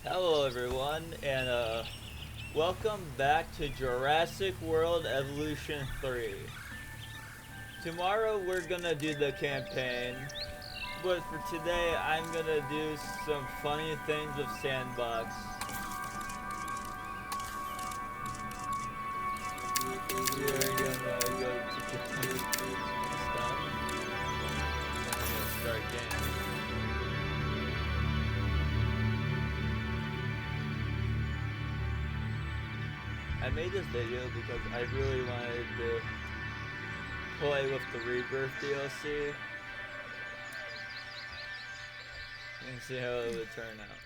Hello everyone, and welcome back to Jurassic World Evolution 3. Tomorrow we're gonna do the campaign, but for today I'm gonna do some funny things with Sandbox. We're gonna go to the stuff, and we're gonna start game. I made this video because I really wanted to play with the Rebirth DLC and see how it would turn out.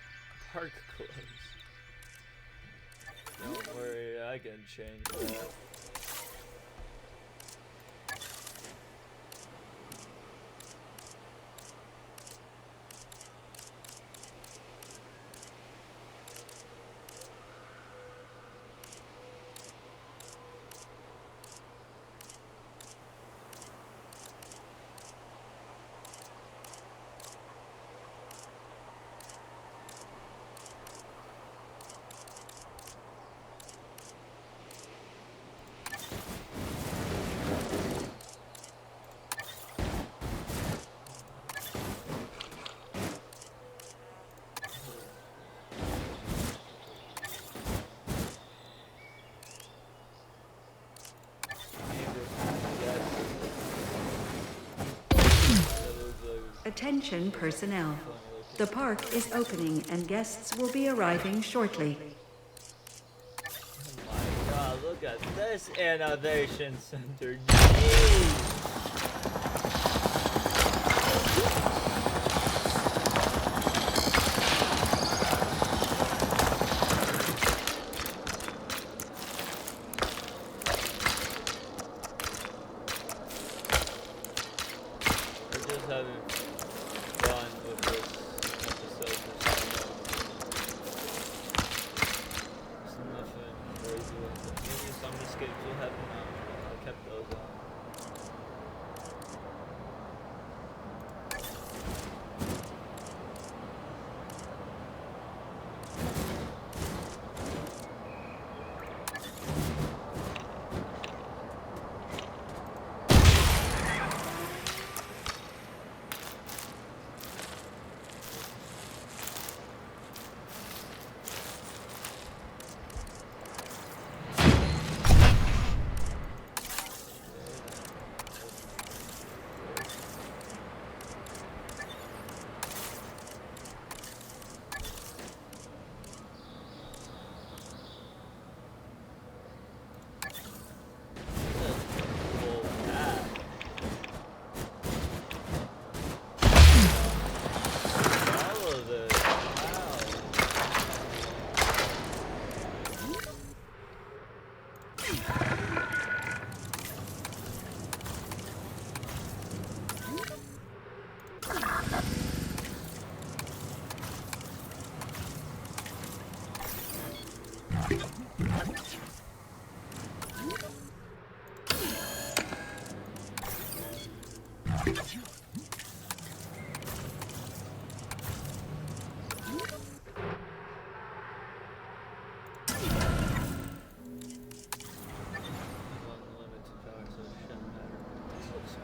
Park closed. Don't worry, I can change that. Attention personnel. The park is opening and guests will be arriving shortly. Oh my god, look at this innovation center. Jeez. We're just having fun with this episode for There's nothing crazy with it. Maybe some escapes will happen now, but I kept those on.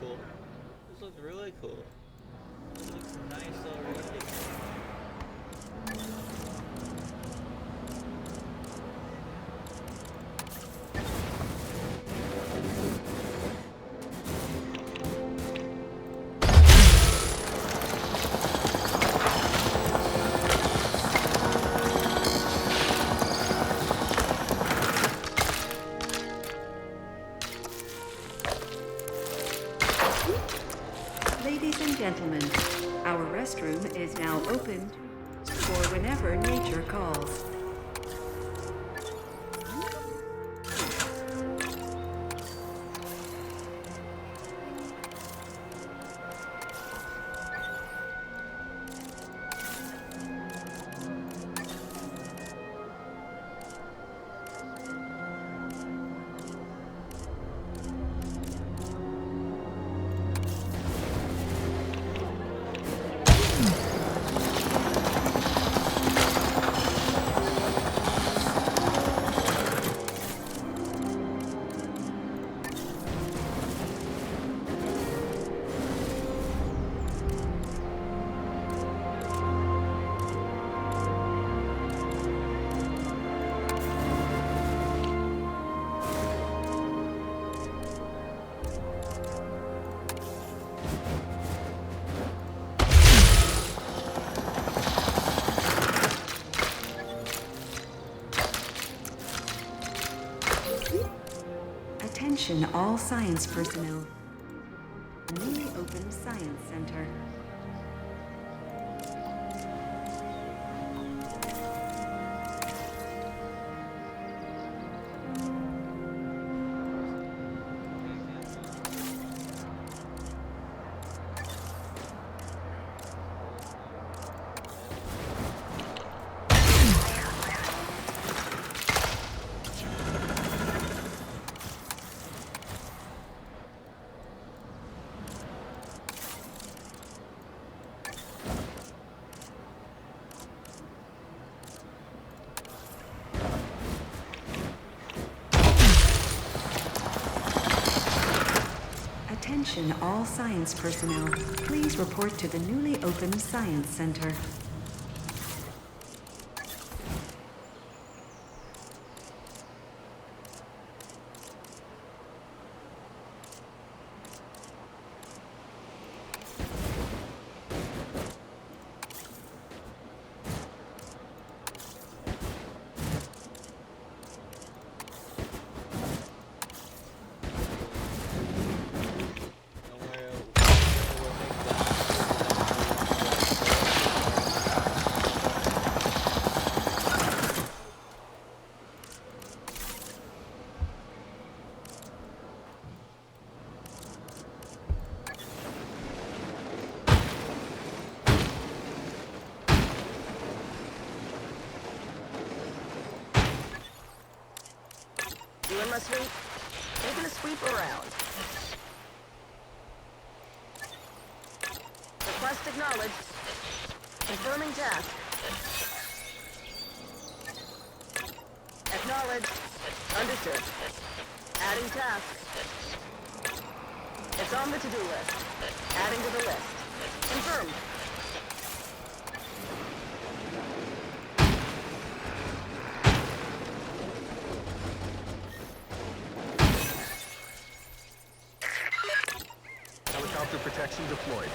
Cool. This looks really cool. This looks nice already. Ladies and gentlemen, our restroom is now open for whenever nature calls. Attention all science personnel. Newly opened Science Center. Attention all science personnel. Please report to the newly opened Science Center. Doing my sweep. Taking a sweep around. Request acknowledged. Confirming task. Acknowledged. Understood. Adding task. It's on the to-do list. Adding to the list. Confirmed. Helicopter protection deployed.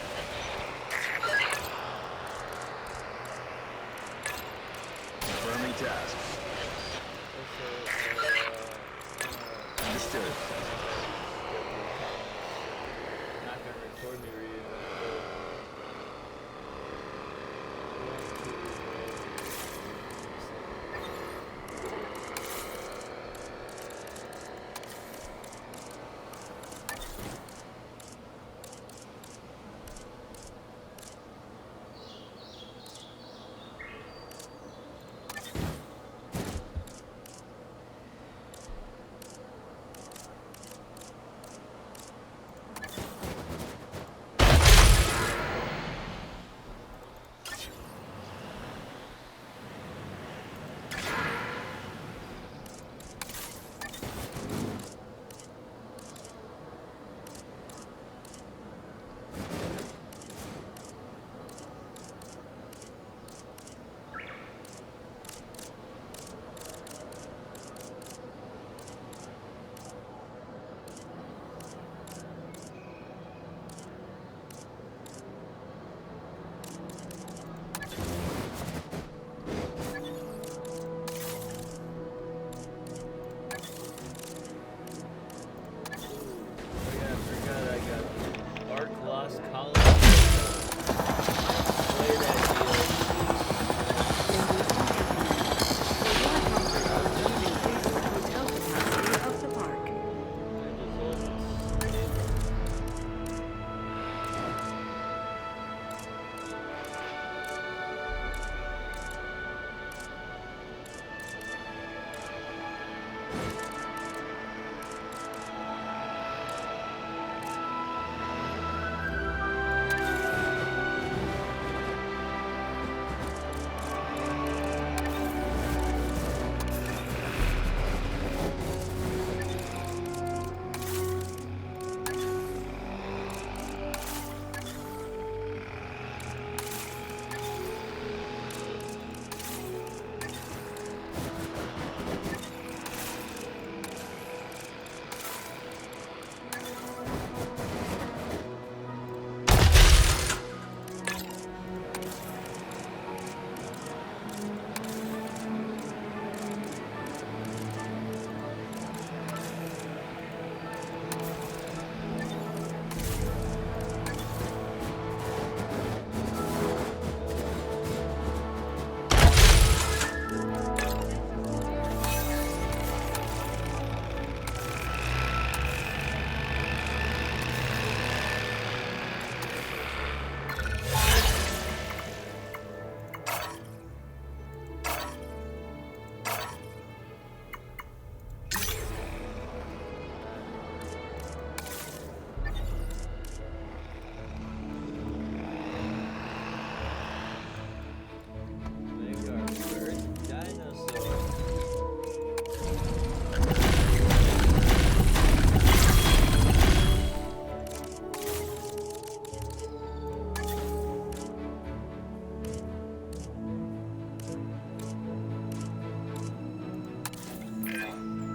Confirming task. Understood. Not gonna record me reading that.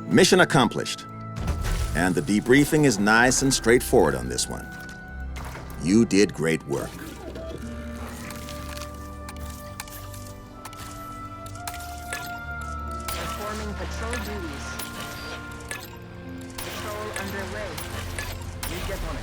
Mission accomplished. And the debriefing is nice and straightforward on this one. You did great work. Performing patrol duties. Patrol underway. You get on it.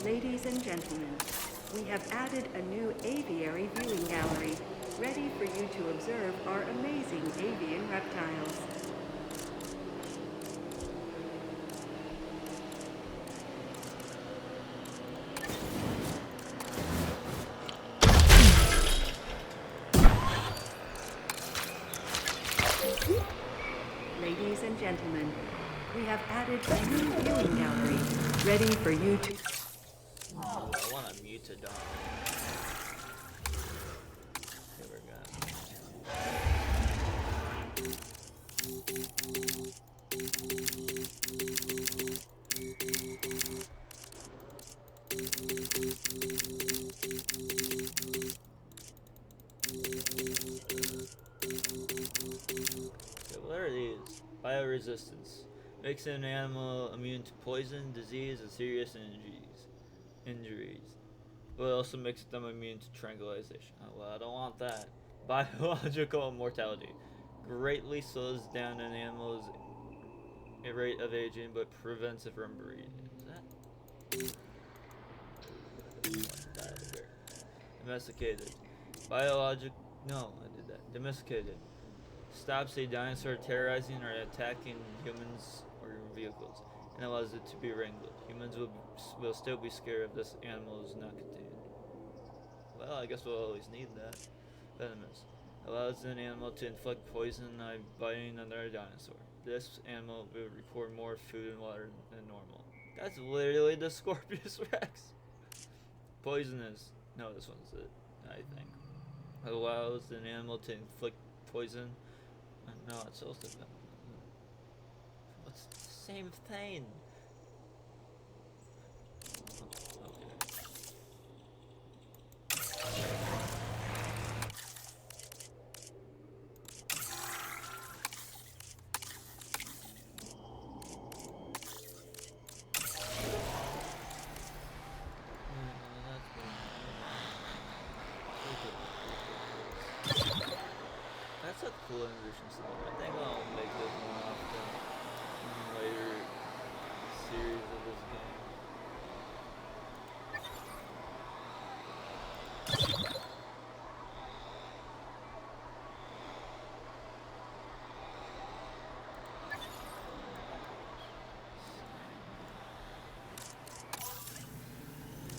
Ladies and gentlemen, we have added a new aviary viewing gallery, ready for you to observe our amazing avian reptiles. Ladies and gentlemen, we have added a new viewing gallery, ready for you to... Oh, I want to mute a dog. Here we go. Okay, what are these? Bioresistance. Makes an animal immune to poison, disease, and serious injuries. But it also makes them immune to tranquilization. Oh, well, I don't want that. Biological immortality. Greatly slows down an animal's rate of aging, but prevents it from breeding. Is that? Domesticated. No, I did that. Domesticated. Stops a dinosaur terrorizing or attacking humans or vehicles, and allows it to be wrangled. Humans will still be scared if this animal is not contained. Well, I guess we'll always need that. Venomous. Allows an animal to inflict poison by biting another dinosaur. This animal will require more food and water than normal. That's literally the Scorpius Rex. Poisonous. No, this one's it, I think. Allows an animal to inflict poison. No, it's also venomous. What's the same thing? That's a cool innovation system. I think I'll make this more often in later series of this game.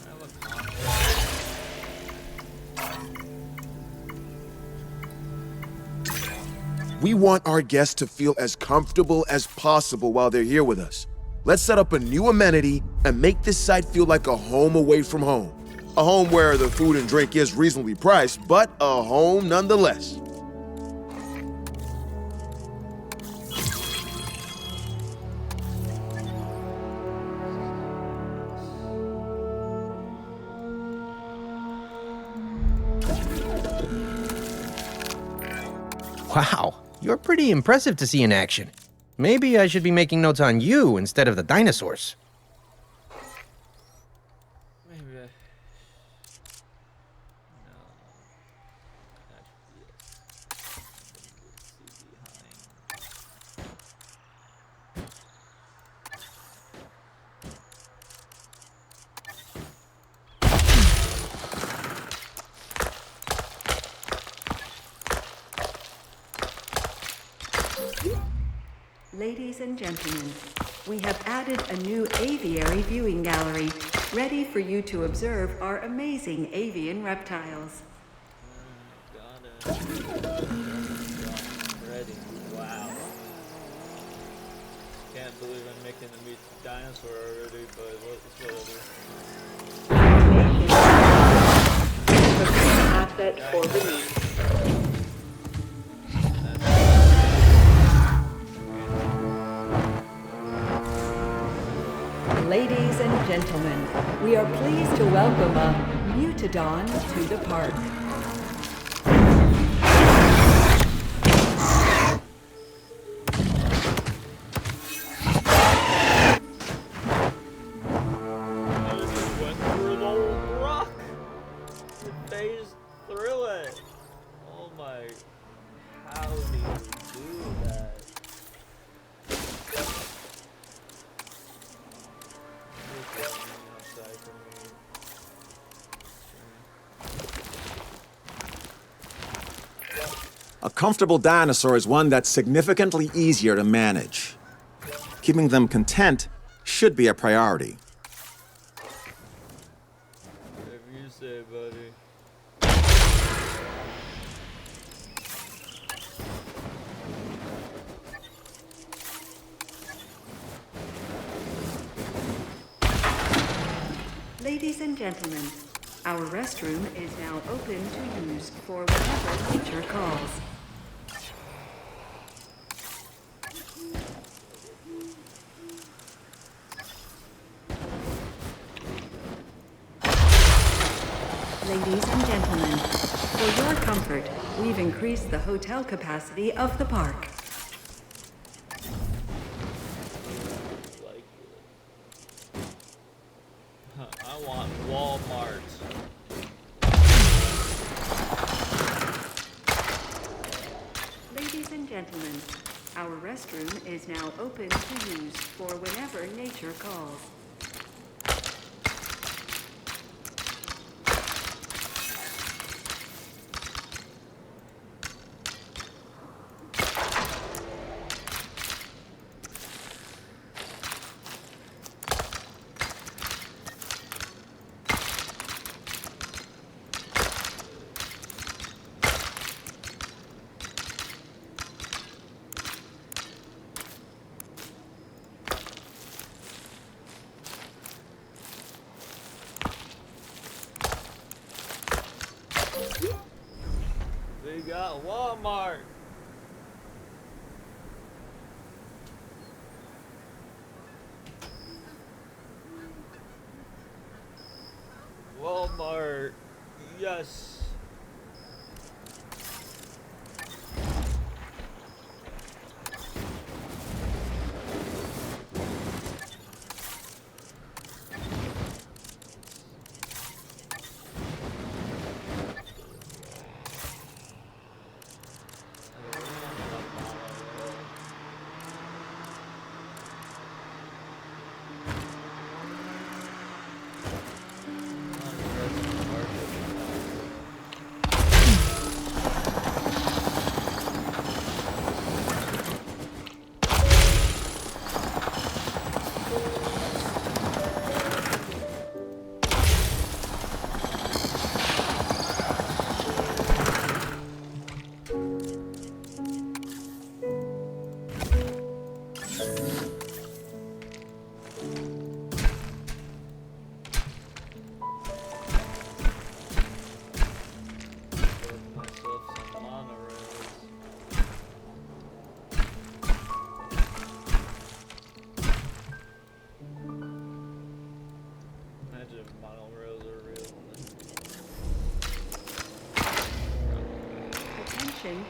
I have a conflict. We want our guests to feel as comfortable as possible while they're here with us. Let's set up a new amenity and make this site feel like a home away from home. A home where the food and drink is reasonably priced, but a home nonetheless. Wow, you're pretty impressive to see in action. Maybe I should be making notes on you instead of the dinosaurs. Maybe I... No. Actually, yes. Ladies and gentlemen, we have added a new aviary viewing gallery, ready for you to observe our amazing avian reptiles. Got it. Ready. Wow. Can't believe I'm making them eat dinosaur already, but it's whatever. Asset for release. Ladies and gentlemen, we are pleased to welcome a Mutodon to the park. Went through the rock. It phased through it. Oh my! How do you do that? Outside for me. A comfortable dinosaur is one that's significantly easier to manage. Keeping them content should be a priority. Whatever you say, buddy. Ladies and gentlemen, our restroom is now open to use for whenever nature calls. Ladies and gentlemen, for your comfort, we've increased the hotel capacity of the park. Like it. I want Walmart. Ladies and gentlemen, our restroom is now open to use for whenever nature calls. We got Walmart. Walmart. Yes.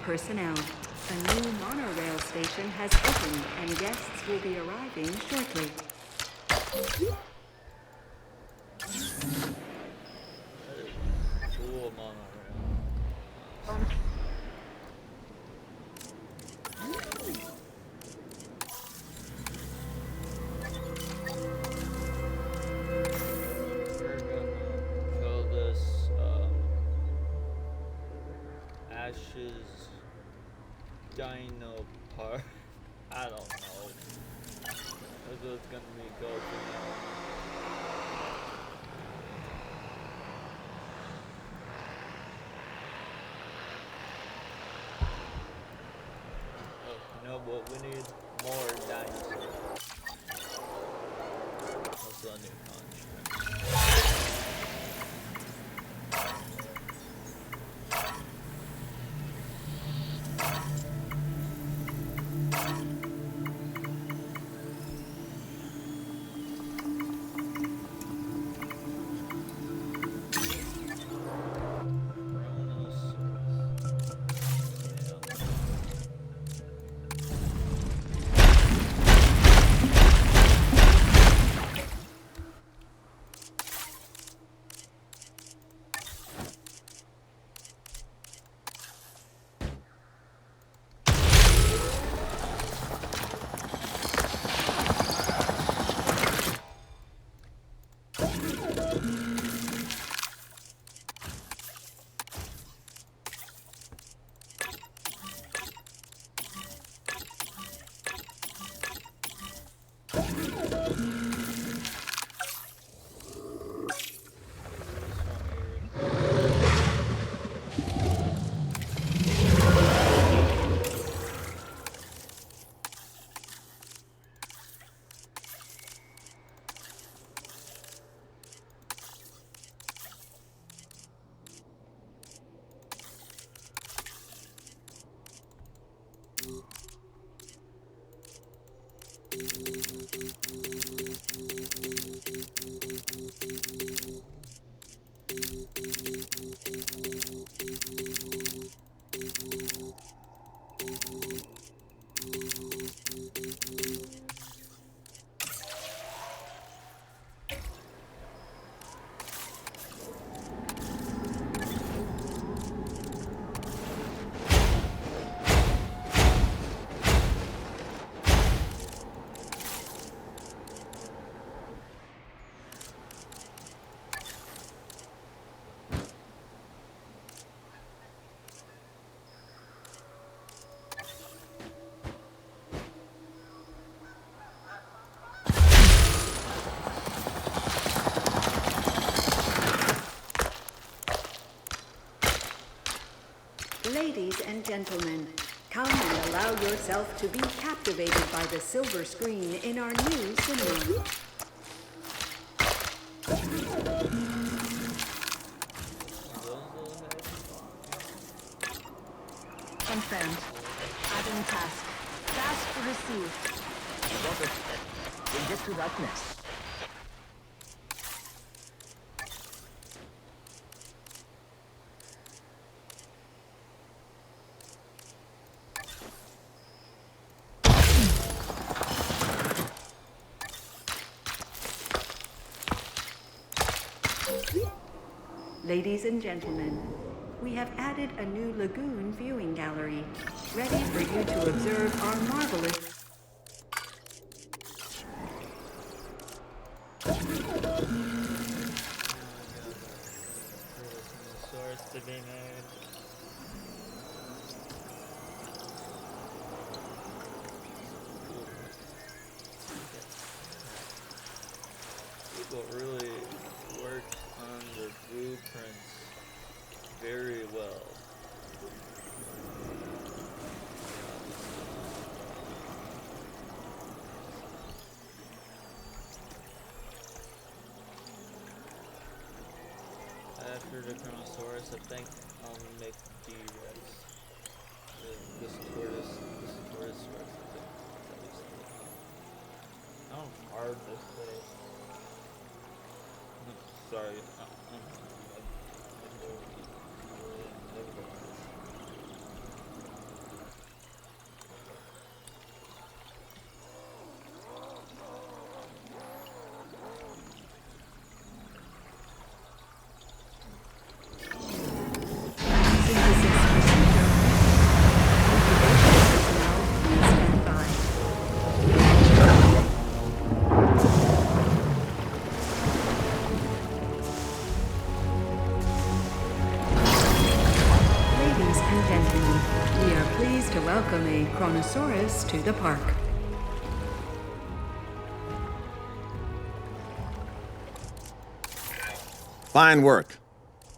Personnel. A new monorail station has opened and guests will be arriving shortly. Cool monorail. We're gonna kill this Ashes Dino Park. I don't know. so it's gonna be gold from now on. Oh, no, but we need more dinosaurs. Also a new contract. Ladies and gentlemen, come and allow yourself to be captivated by the silver screen in our new cinema. Confirmed. Adding task. Task received. Got it. We'll get to that next. Ladies and gentlemen, we have added a new lagoon viewing gallery, ready for you to observe our marvelous... Source to be made. People really worked on the blueprints very well. After the Chronosaurus, I think I'll make T-Rex. This tortoise Rex, I think. How hard this place. Sorry. Welcome a Chronosaurus to the park. Fine work.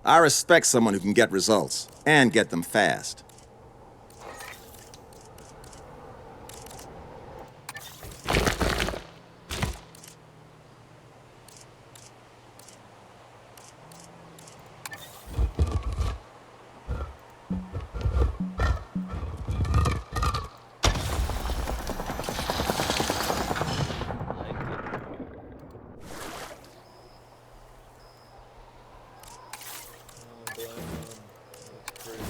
I respect someone who can get results, and get them fast. Like it. Oh boy, that's crazy.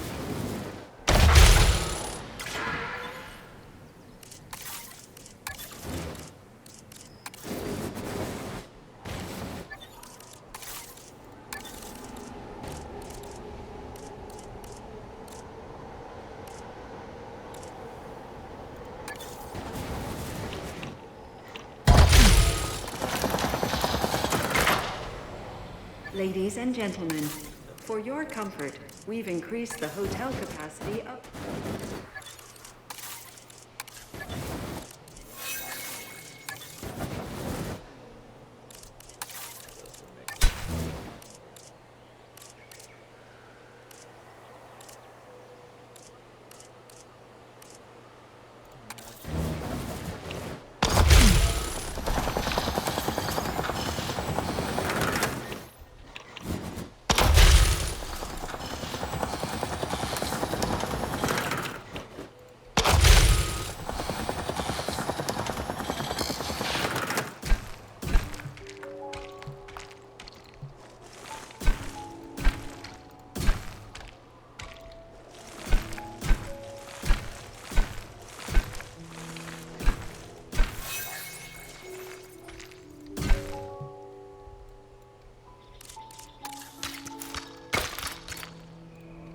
Ladies and gentlemen, for your comfort, we've increased the hotel capacity up.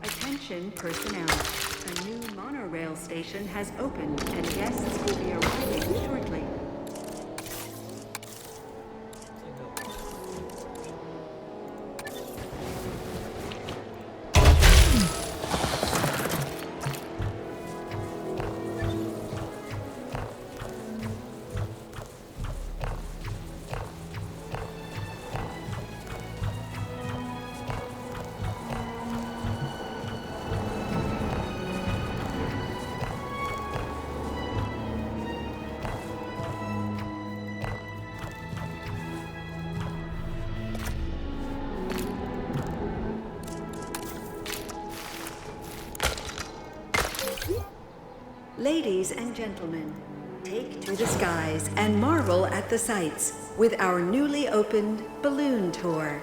Attention personnel. A new monorail station has opened and guests will be arriving shortly. Ladies and gentlemen, take to the skies and marvel at the sights with our newly opened balloon tour.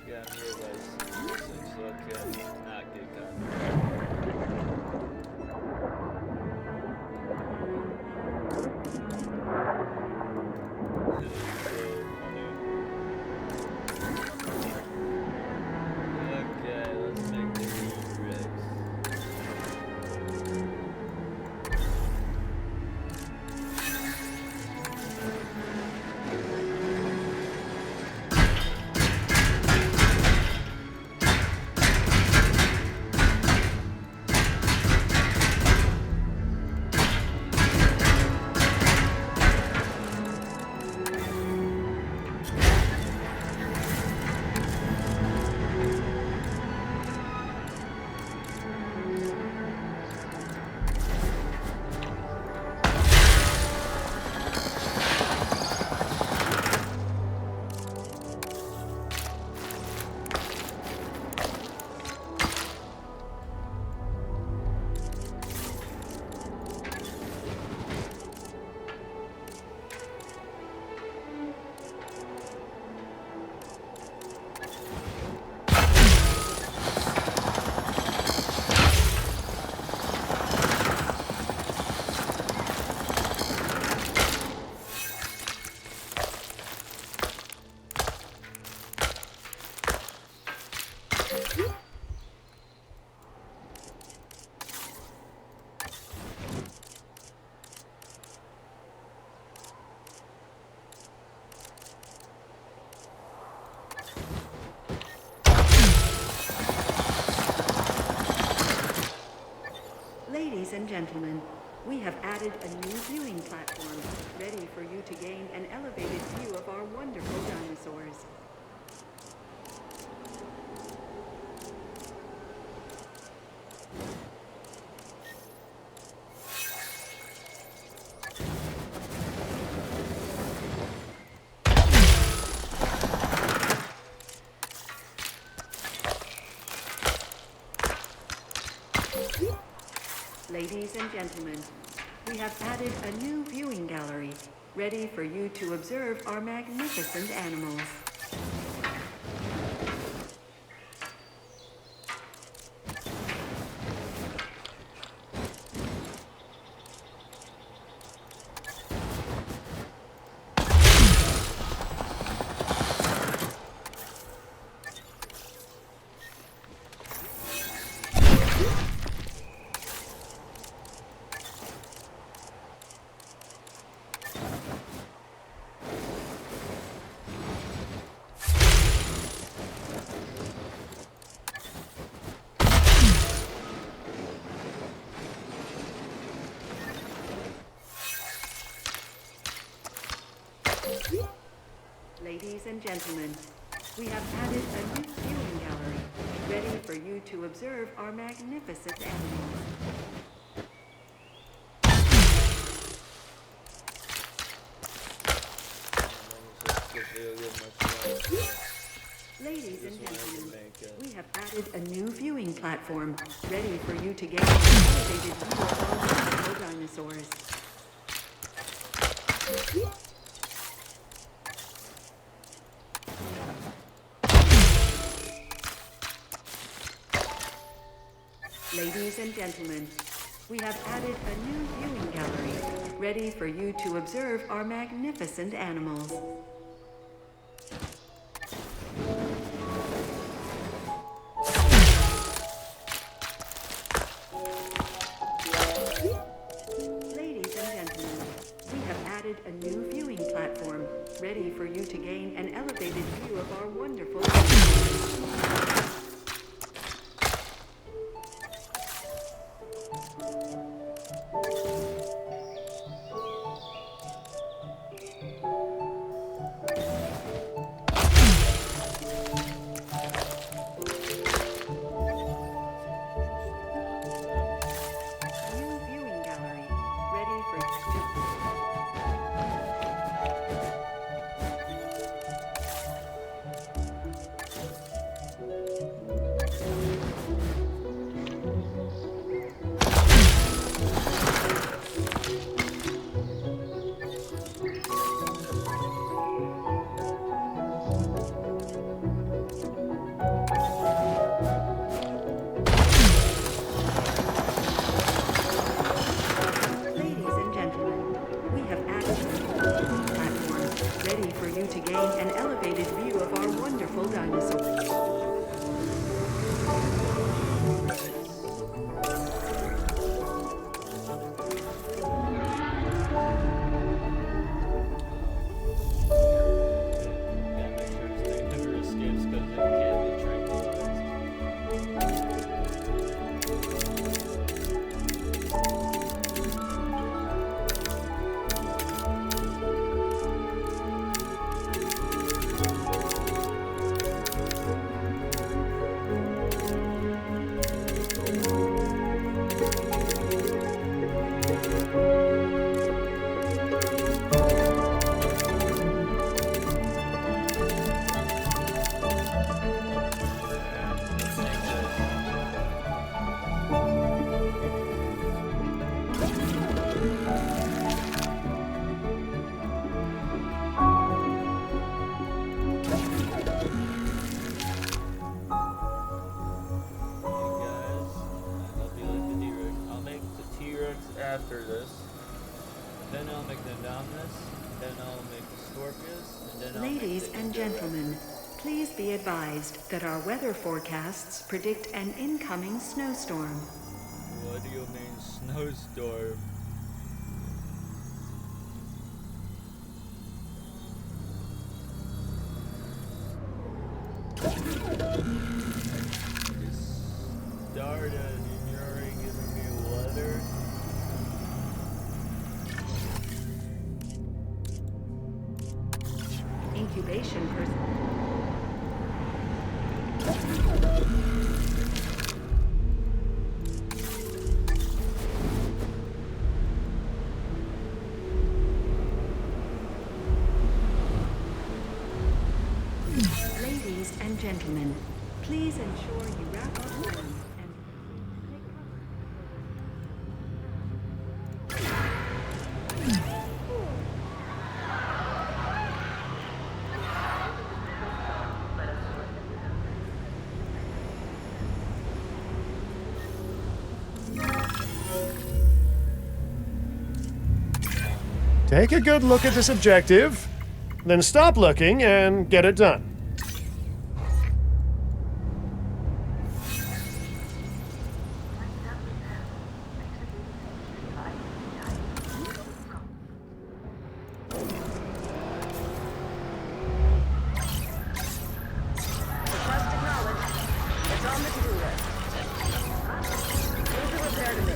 Yeah, I'm realizing things look not get caught. Ladies and gentlemen, we have added a new viewing platform, ready for you to gain an elevated view of our wonderful dinosaurs. Ladies and gentlemen, we have added a new viewing gallery, ready for you to observe our magnificent animals. Ladies and gentlemen, we have added a new viewing gallery, ready for you to observe our magnificent animals. Ladies and gentlemen, we have added a new viewing platform, ready for you to gain an elevated view of our wonderful dinosaurs. Ladies and gentlemen, we have added a new viewing gallery, ready for you to observe our magnificent animals. Ladies and gentlemen, we have added a new viewing platform, ready for you to gain an elevated view of our wonderful dinosaurs. New viewing gallery, ready for you to... Ladies and gentlemen, we have added a new viewing platform, ready for you to gain an elevated view of our wonderful dinosaurs. Never escapes because it can't be tranquilized. After this, then I'll make the Indominus, then I'll make the Scorpius, and then I'll Ladies make the and gentlemen, please be advised that our weather forecasts predict an incoming snowstorm. What do you mean snowstorm? It started and you're already giving me weather? gentlemen, please ensure you wrap up warm and take Take a good look at this objective, then stop looking and get it done. Request acknowledged. It's on the to-do list. Leave the repair to me.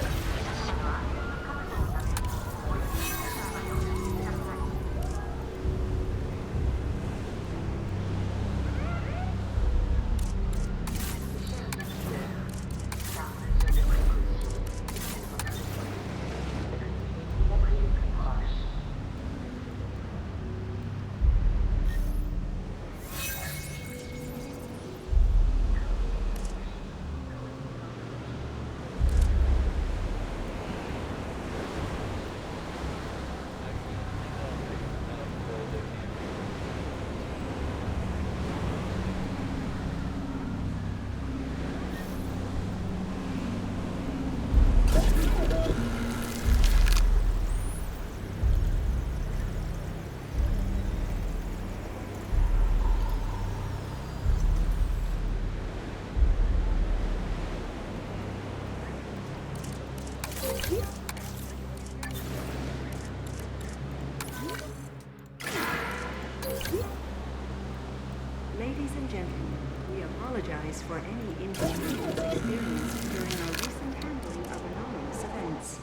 Ladies and gentlemen, we apologize for any inconvenience experienced during our recent handling of anomalous events.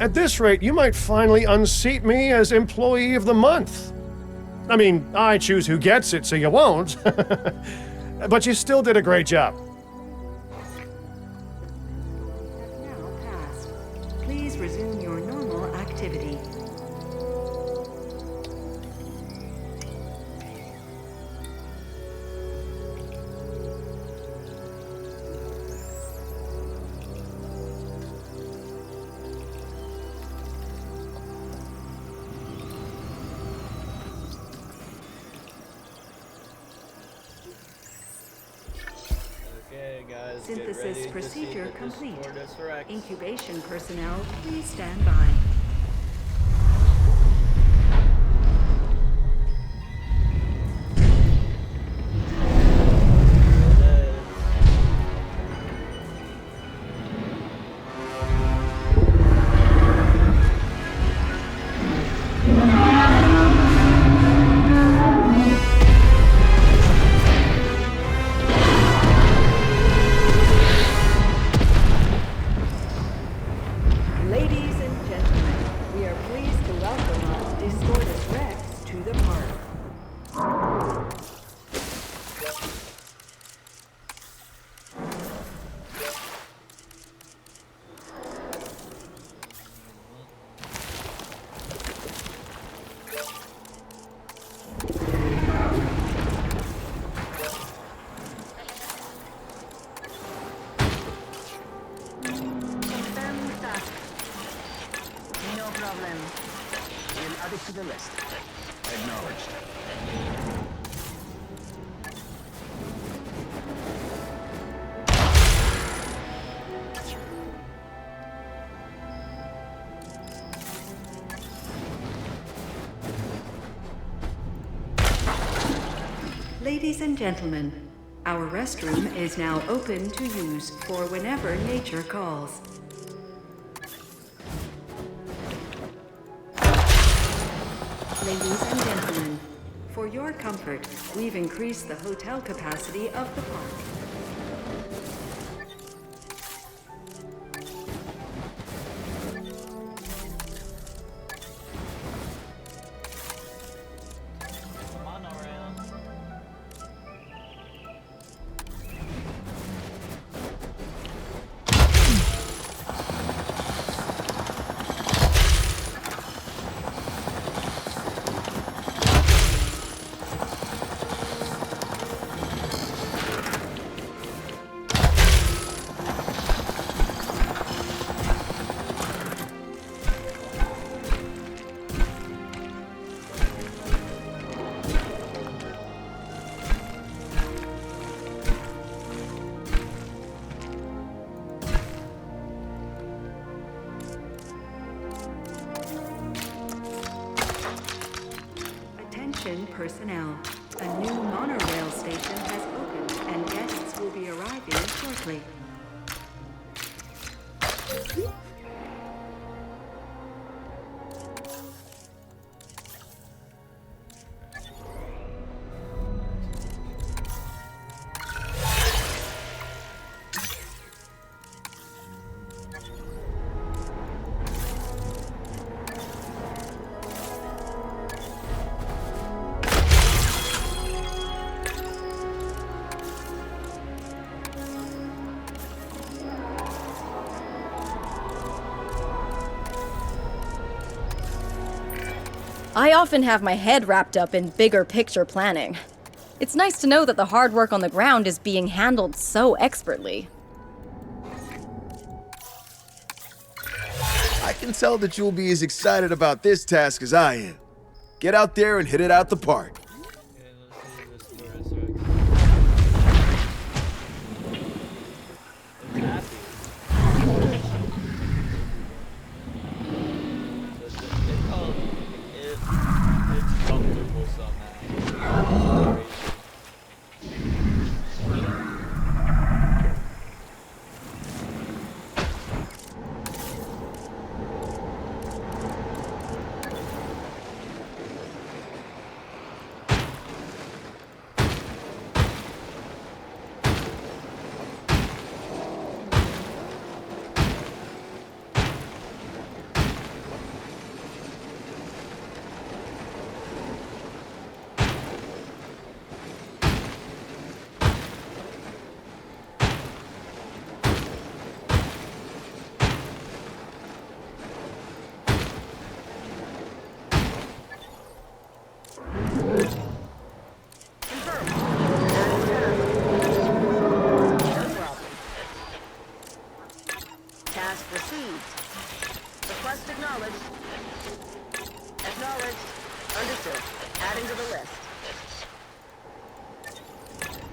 At this rate, you might finally unseat me as Employee of the Month. I mean, I choose who gets it, so you won't. But you still did a great job. Have now passed. Please resume your normal activity. Okay, guys, get Synthesis ready to see procedure the complete. Disordus Rex. Incubation personnel, please stand by. Ladies and gentlemen, we are pleased to welcome Disordus Rex to the park. Confirm task. No problem. We'll add it to the list. Acknowledged. Ladies and gentlemen, our restroom is now open to use for whenever nature calls. Ladies and gentlemen, for your comfort, we've increased the hotel capacity of the park. Attention personnel. A new monorail station has opened and guests will be arriving shortly. I often have my head wrapped up in bigger picture planning. It's nice to know that the hard work on the ground is being handled so expertly. I can tell that you'll be as excited about this task as I am. Get out there and hit it out the park. Okay, let's see this Jurassic. It's happy. It's comfortable somehow. Task received. Request acknowledged. Acknowledged. Understood. Adding to the list.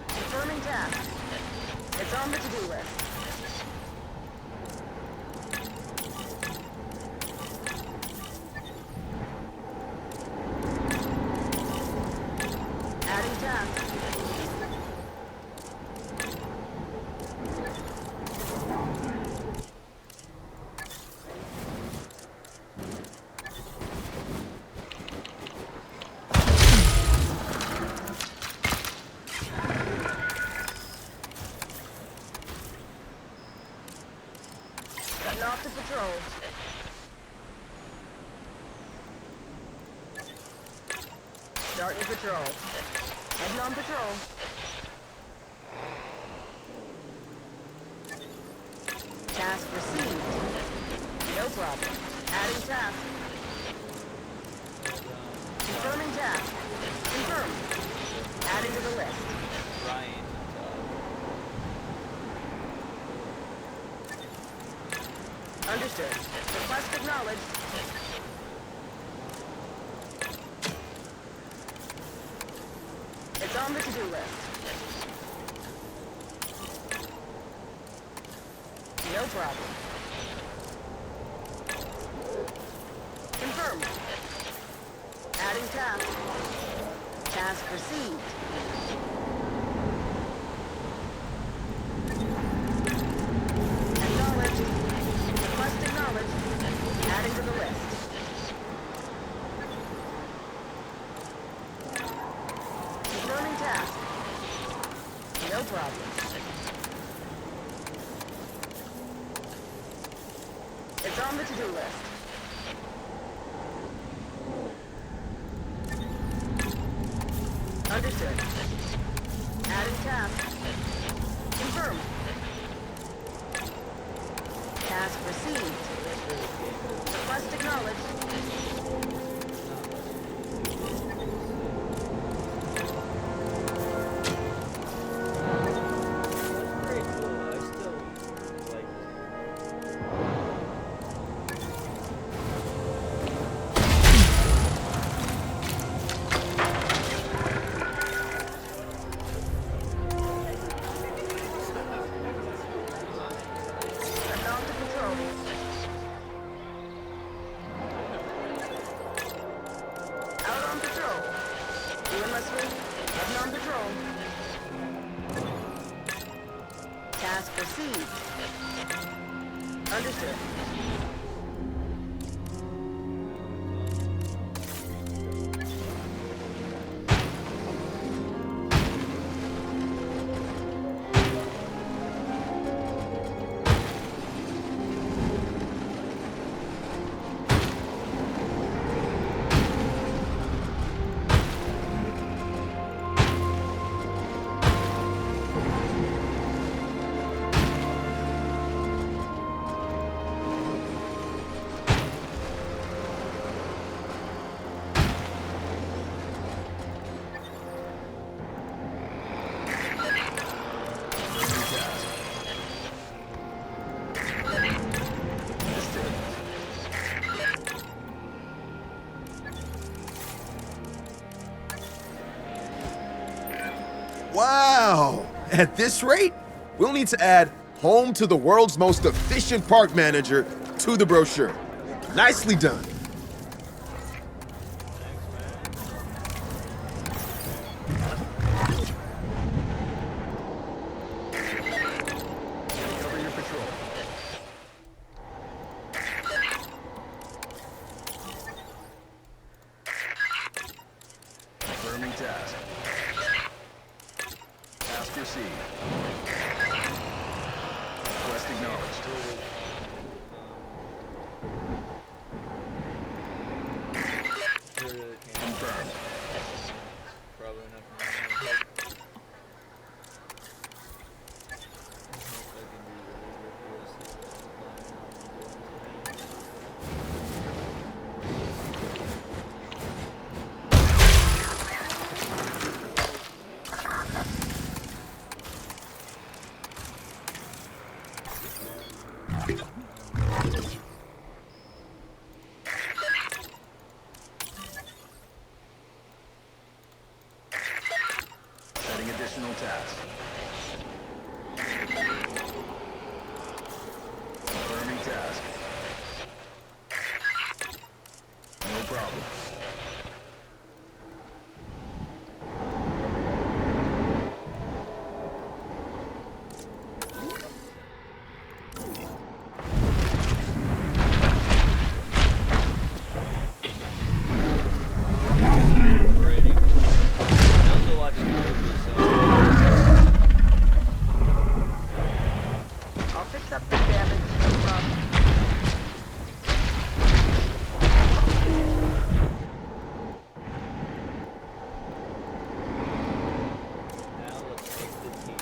Confirming task. It's on the to-do list. Adding task. Heading off to patrol. Starting patrol. Heading on patrol. Task received. No problem. Adding task. Confirming task. Confirmed. Adding to the list. Ryan. Understood. Request acknowledged. It's on the to-do list. No problem. Confirmed. Adding task. Task received. Acknowledged. Request acknowledged. Adding to the list. Confirming task. No problem. It's on the to-do list. Understood. Adding task. Confirmed. Task received. Request acknowledged. Pretty cool. I still like it. Waiting on patrol. Task received. Understood. Wow! At this rate, we'll need to add home to the world's most efficient park manager to the brochure. Nicely done. Cover your patrol. Confirming task. Task received. Request acknowledged. Confirmed. Probably nothing. Setting additional task. Confirming task. No problem. Rating. I also watched movies, so I'll fix up the damage. No problem. now let's take the team.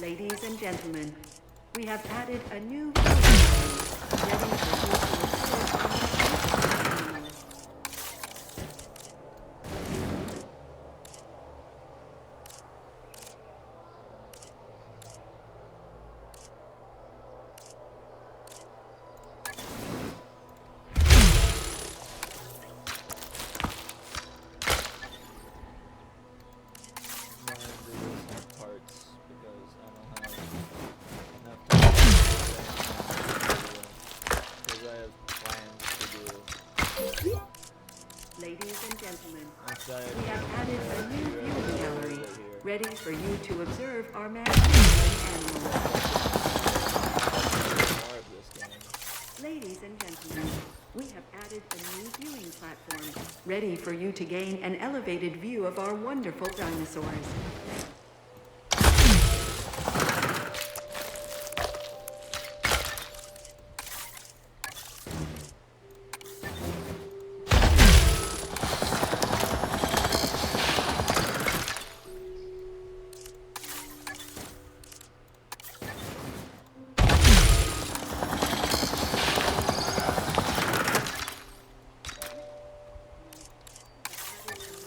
Ladies and gentlemen, we have added a new ready for you to observe our amazing animals. I'm gonna do this in parts because I don't have enough time to do that. Because I have ladies and gentlemen. Outside. We have added a new viewing gallery, ready for you to observe our magnificent animals. More of this game. Ladies and gentlemen, we have added a new viewing platform, ready for you to gain an elevated view of our wonderful dinosaurs.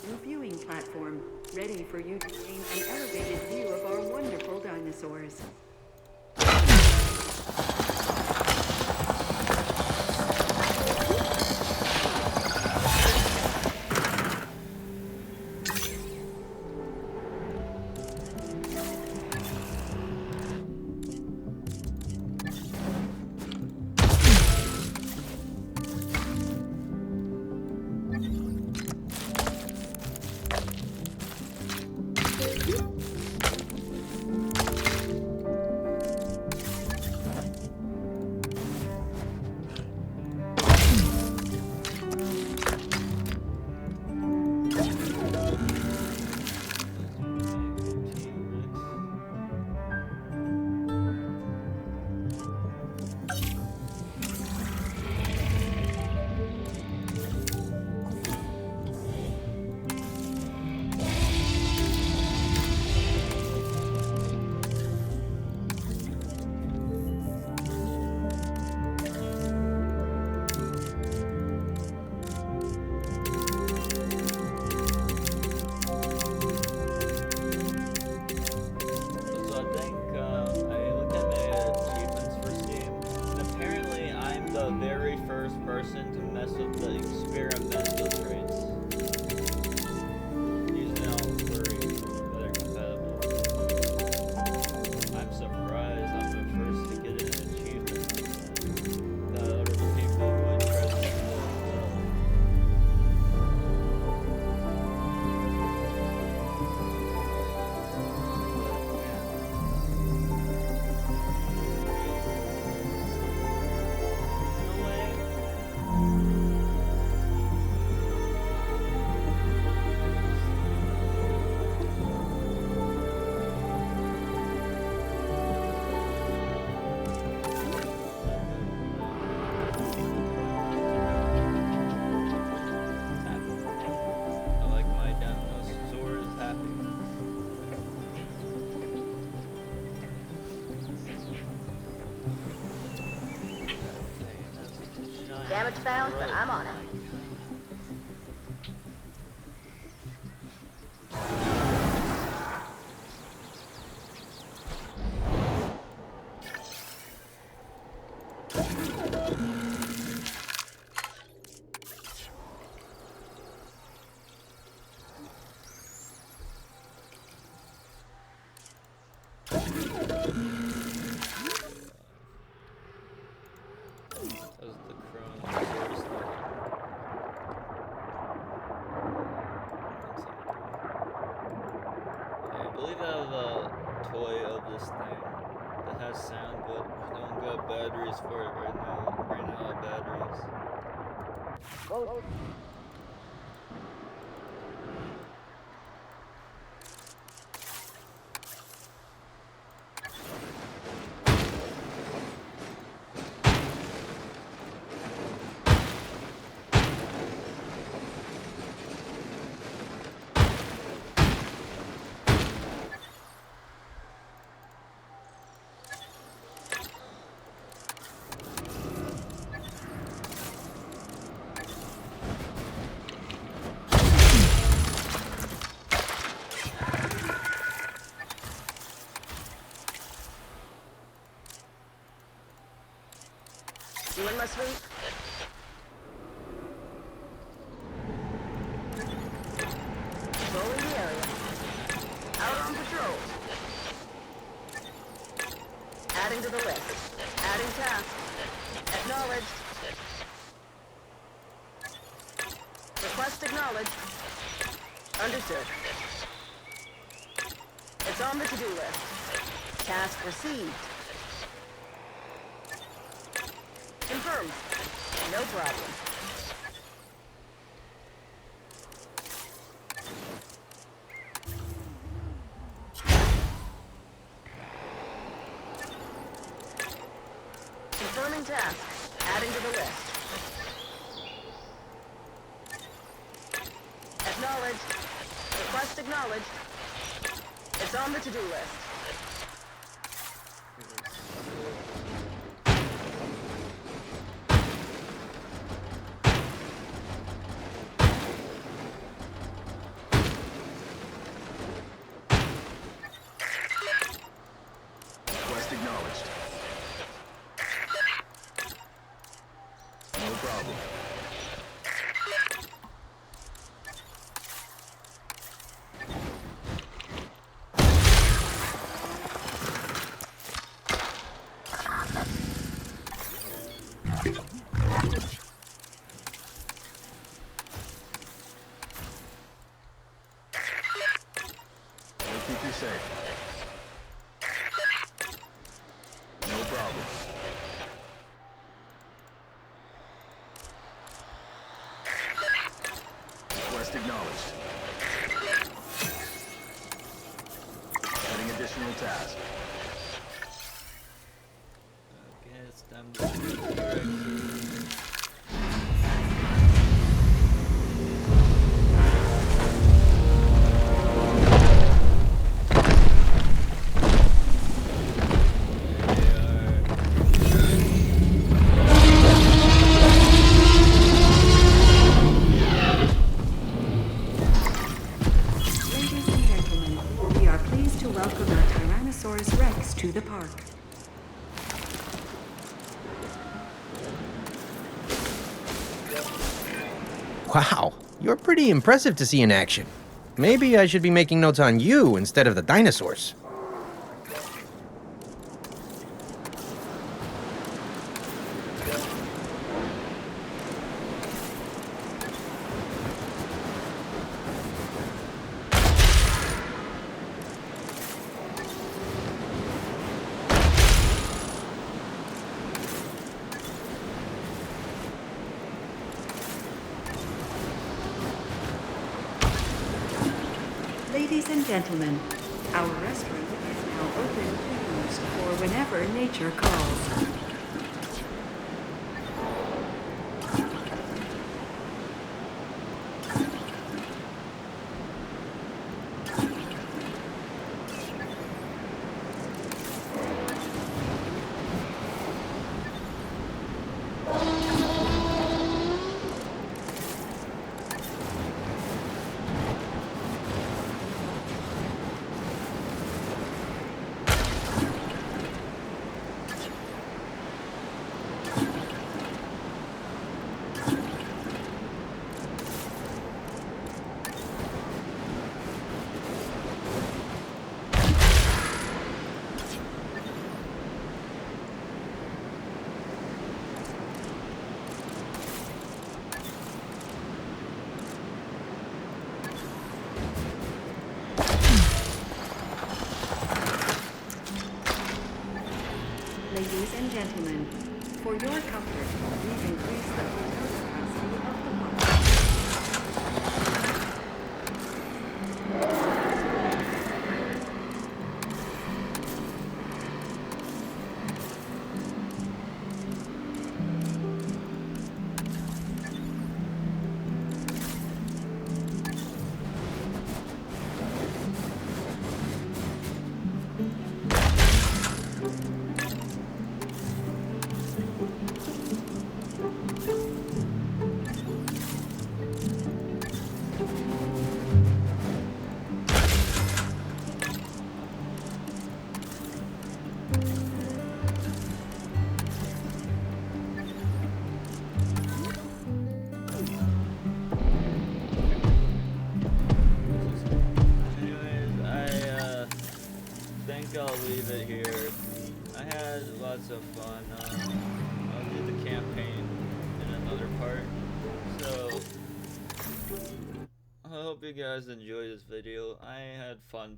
New viewing platform, ready for you to gain an elevated view of our wonderful dinosaurs. So I think I looked at my achievements for Steam, and apparently I'm the very first person to mess with the experimental traits. Using all three that are compatible. I'm surprised I'm the first to get an achievement. The other people would try to do no way. I like my dinosaurs happy. Damage found, but I'm on it. That was the Chronosaurus thing. I believe I have a toy of this thing that has sound, but I don't got batteries for it right now. Right now, I have batteries. You in my sweep? Patrolling the area. Out on patrol. Adding to the list. Adding task. Acknowledged. Request acknowledged. Understood. It's on the to-do list. Task received. Confirmed. No problem. Confirming task. Adding to the list. Acknowledged. Request acknowledged. It's on the to-do list. Request acknowledged. No problem. We'll keep you safe. No problem. Request acknowledged. Adding additional task. Okay, it's time to do the direction. Ladies and gentlemen, we are pleased to welcome our Tyrannosaurus Rex to the park. Wow, you're pretty impressive to see in action. Maybe I should be making notes on you instead of the dinosaurs. Ladies and gentlemen, our restroom is now open to use for whenever nature calls. Ladies and gentlemen, for your comfort, we've increased the hotel capacity of the park. I'll leave it here. I had lots of fun. I'll do the campaign in another part. So hope you guys enjoyed this video. I had fun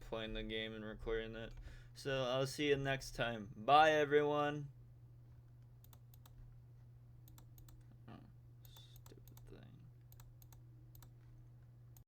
playing the game and recording it. So I'll see you next time. Bye, everyone.